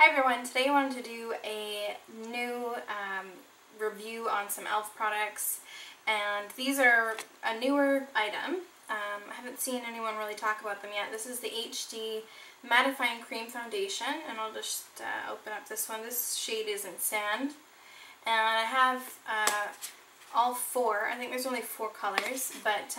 Hi everyone, today I wanted to do a new review on some e.l.f. products, and these are a newer item. I haven't seen anyone really talk about them yet. This is the HD Mattifying Cream Foundation, and I'll just open up this one. This shade is in Sand, and I have all four. I think there's only 4 colors, but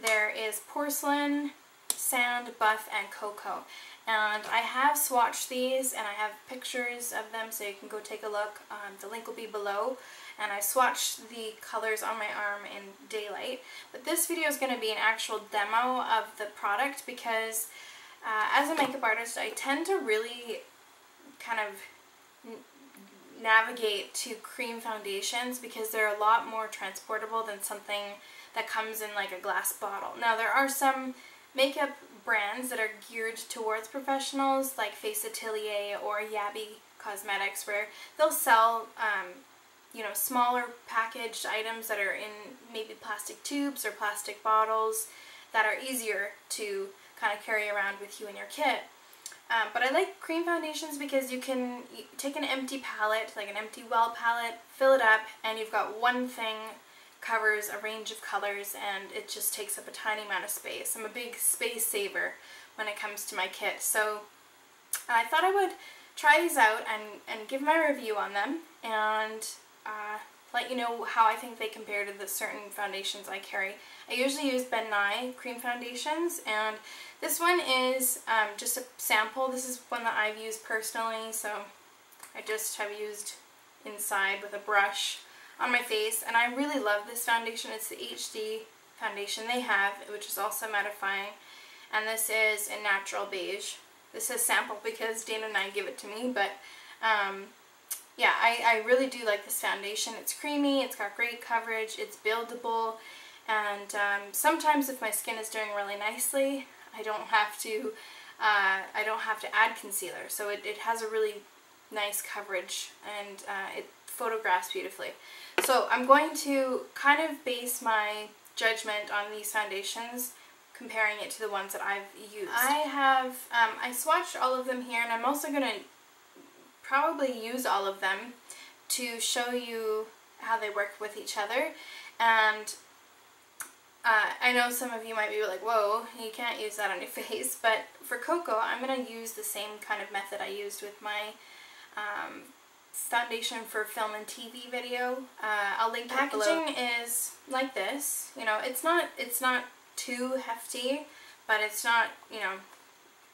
there is Porcelain, Sand, Buff, and Cocoa. And I have swatched these, and I have pictures of them, so you can go take a look. The link will be below. And I swatched the colors on my arm in daylight. But this video is going to be an actual demo of the product because as a makeup artist, I tend to really kind of navigate to cream foundations because they're a lot more transportable than something that comes in like a glass bottle. Now, there are some makeup brands that are geared towards professionals like Face Atelier or Yabby Cosmetics, where they'll sell you know, smaller packaged items that are in maybe plastic tubes or plastic bottles that are easier to kind of carry around with you in your kit. But I like cream foundations because you can take an empty palette, like an empty well palette, fill it up, and you've got one thing covers a range of colors, and it just takes up a tiny amount of space. I'm a big space saver when it comes to my kit, so I thought I would try these out and give my review on them and let you know how I think they compare to the certain foundations I carry. I usually use Ben Nye cream foundations, and this one is just a sample. This is one that I've used personally, so I just have used inside with a brush on my face, and I really love this foundation. It's the HD foundation they have, which is also mattifying, and this is in natural beige. This is sample because Dana and I give it to me, but yeah, I really do like this foundation. It's creamy, it's got great coverage, it's buildable, and sometimes if my skin is doing really nicely, I don't have to add concealer, so it has a really nice coverage, and it photographs beautifully. So I'm going to kind of base my judgment on these foundations comparing it to the ones that I've used. I swatched all of them here, and I'm also going to probably use all of them to show you how they work with each other. And I know some of you might be like, whoa, you can't use that on your face, but for Cocoa, I'm going to use the same kind of method I used with my foundation for film and TV video. I'll link it below. Packaging is like this. You know, it's not too hefty, but it's not, you know,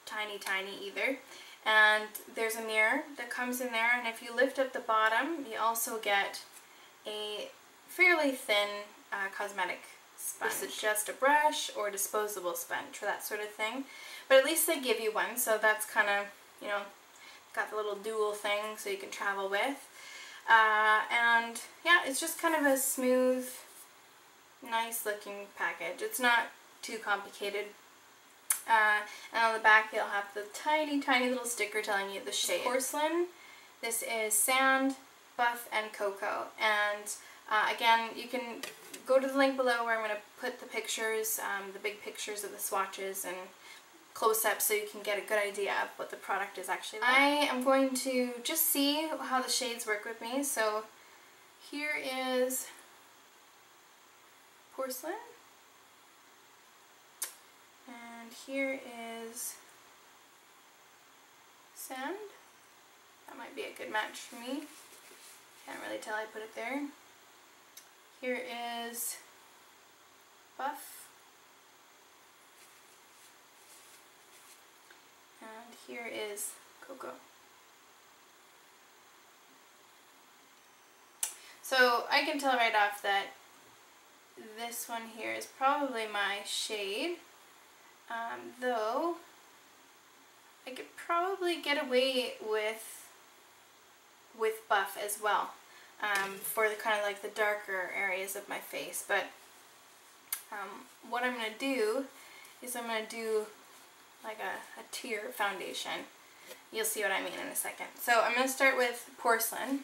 tiny either. And there's a mirror that comes in there, and if you lift up the bottom, you also get a fairly thin cosmetic sponge. This is just a brush or disposable sponge for that sort of thing, but at least they give you one, so that's kind of, you know, got the little dual thing so you can travel with. And yeah, it's just kind of a smooth, nice looking package. It's not too complicated. And on the back they'll have the tiny little sticker telling you the shade. Porcelain, this is Sand, Buff, and Cocoa. And again, you can go to the link below where I'm going to put the pictures, the big pictures of the swatches and close-up, so you can get a good idea of what the product is actually like. I am going to just see how the shades work with me. So here is Porcelain, and here is Sand. That might be a good match for me. Can't really tell I put it there. Here is Buff. And here is Cocoa. So I can tell right off that this one here is probably my shade, though I could probably get away with Buff as well, for the kind of like the darker areas of my face. But what I'm going to do is I'm going to do like a tier foundation. You'll see what I mean in a second. So I'm going to start with Porcelain.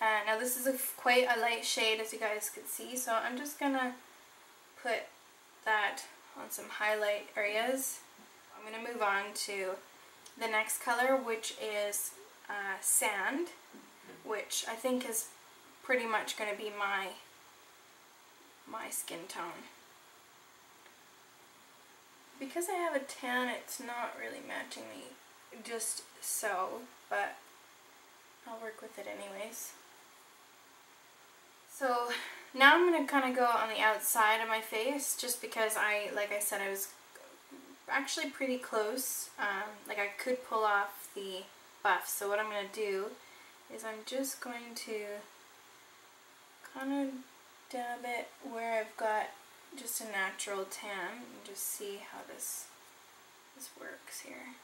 Now this is quite a light shade, as you guys can see, so I'm just going to put that on some highlight areas. I'm going to move on to the next color, which is Sand, which I think is pretty much going to be my skin tone. Because I have a tan, it's not really matching me just so, but I'll work with it anyways. So now I'm going to kind of go on the outside of my face, just because like I said, I was actually pretty close. Like I could pull off the buff. So what I'm going to do is I'm just going to kind of dab it where I've got just a natural tan and just see how this works here.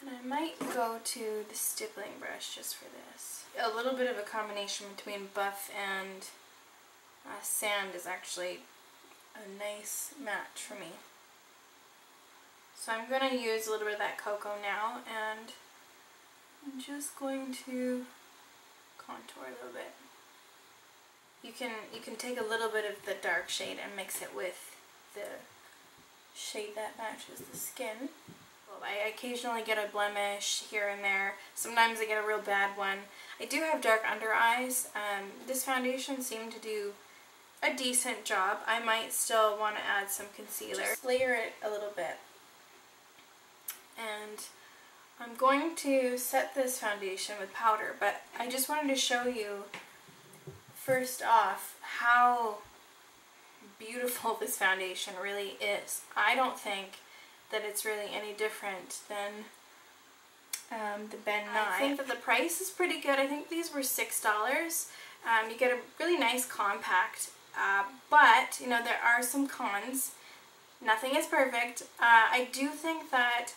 And I might go to the stippling brush just for this. A little bit of a combination between buff and sand is actually a nice match for me. So I'm going to use a little bit of that cocoa now, and I'm just going to contour a little bit. You can take a little bit of the dark shade and mix it with the shade that matches the skin. Well, I occasionally get a blemish here and there. Sometimes I get a real bad one. I do have dark under eyes. This foundation seemed to do a decent job. I might still want to add some concealer. Just layer it a little bit. And I'm going to set this foundation with powder, but I just wanted to show you first off how beautiful this foundation really is. I don't think that it's really any different than the Ben 9. I think that the price is pretty good. I think these were $6. You get a really nice compact, but you know, there are some cons. Nothing is perfect. I do think that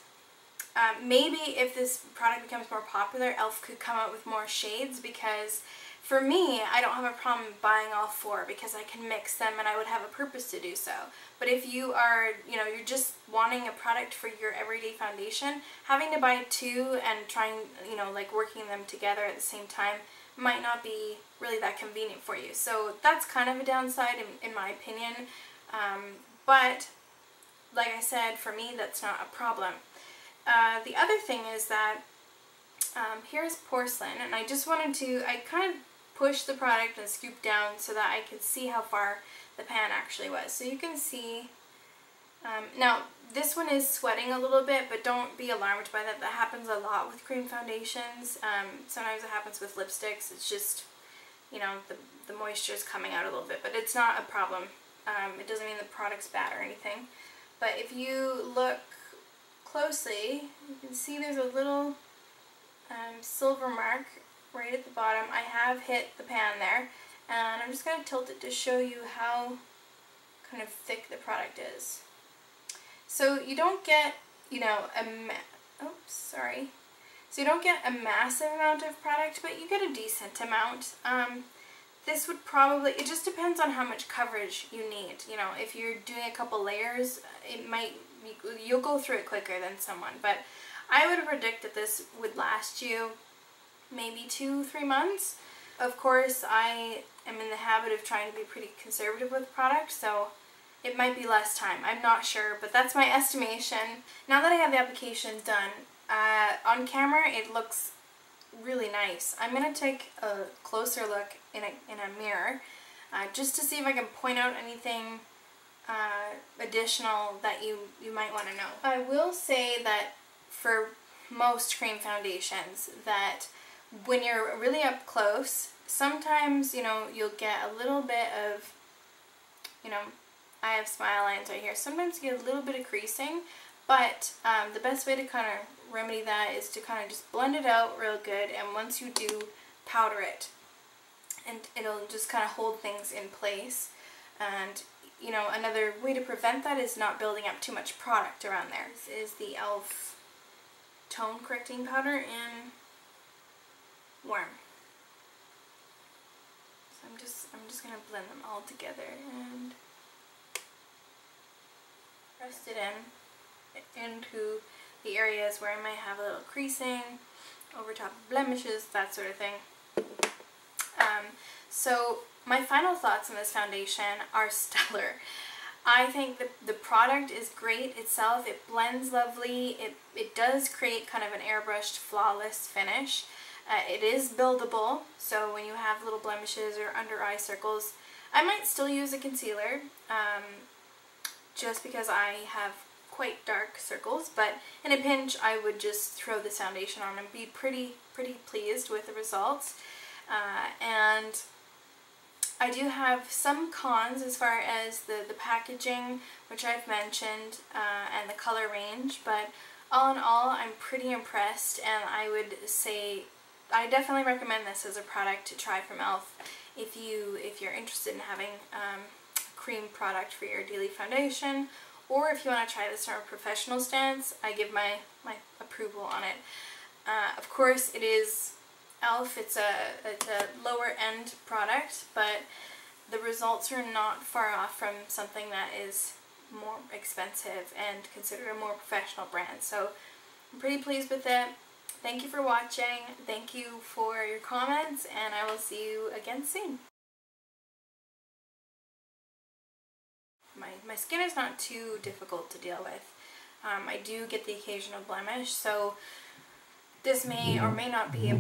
maybe if this product becomes more popular, e.l.f. could come out with more shades, because for me, I don't have a problem buying all 4 because I can mix them and I would have a purpose to do so. But if you are, you know, you're just wanting a product for your everyday foundation, having to buy 2 and trying, you know, like working them together at the same time might not be really that convenient for you. So that's kind of a downside in my opinion. But like I said, for me, that's not a problem. The other thing is that here's porcelain, and I just wanted to, I kind of pushed the product and scooped down so that I could see how far the pan actually was. So you can see, now this one is sweating a little bit, but don't be alarmed by that. That happens a lot with cream foundations. Sometimes it happens with lipsticks. It's just, you know, the moisture is coming out a little bit, but it's not a problem. It doesn't mean the product's bad or anything. But if you look closely, you can see there's a little silver mark right at the bottom. I have hit the pan there, and I'm just going to tilt it to show you how kind of thick the product is. So you don't get, you know, so you don't get a massive amount of product, but you get a decent amount. This would probably, it just depends on how much coverage you need. You know, if you're doing a couple layers, it might, you'll go through it quicker than someone, but I would predict that this would last you maybe 2-3 months. Of course, I am in the habit of trying to be pretty conservative with products, so it might be less time. I'm not sure, but that's my estimation. Now that I have the application done, on camera it looks really nice. I'm going to take a closer look in a mirror just to see if I can point out anything additional that you might want to know. I will say that for most cream foundations, that when you're really up close, sometimes, you know, you'll get a little bit of, you know, I have smile lines right here. Sometimes you get a little bit of creasing, but the best way to kind of remedy that is to kind of just blend it out real good, and once you do, powder it, and it'll just kind of hold things in place. And you know, another way to prevent that is not building up too much product around there. This is the e.l.f. tone correcting powder in Warm. So I'm just gonna blend them all together and press it into the areas where I might have a little creasing, over top of blemishes, that sort of thing. So my final thoughts on this foundation are stellar. I think the product is great itself. It blends lovely. It does create kind of an airbrushed, flawless finish. It is buildable, so when you have little blemishes or under eye circles, I might still use a concealer, just because I have quite dark circles, but in a pinch I would just throw this foundation on and be pretty pleased with the results. And I do have some cons as far as the packaging, which I've mentioned, and the color range, but all in all I'm pretty impressed, and I would say I definitely recommend this as a product to try from e.l.f. if you're interested in having a cream product for your daily foundation, or if you want to try this from a professional stance. I give my approval on it. Of course, it is e.l.f. It's a lower end product, but the results are not far off from something that is more expensive and considered a more professional brand. So I'm pretty pleased with it. Thank you for watching. Thank you for your comments, and I will see you again soon. My skin is not too difficult to deal with. I do get the occasional blemish, so this may or may not be a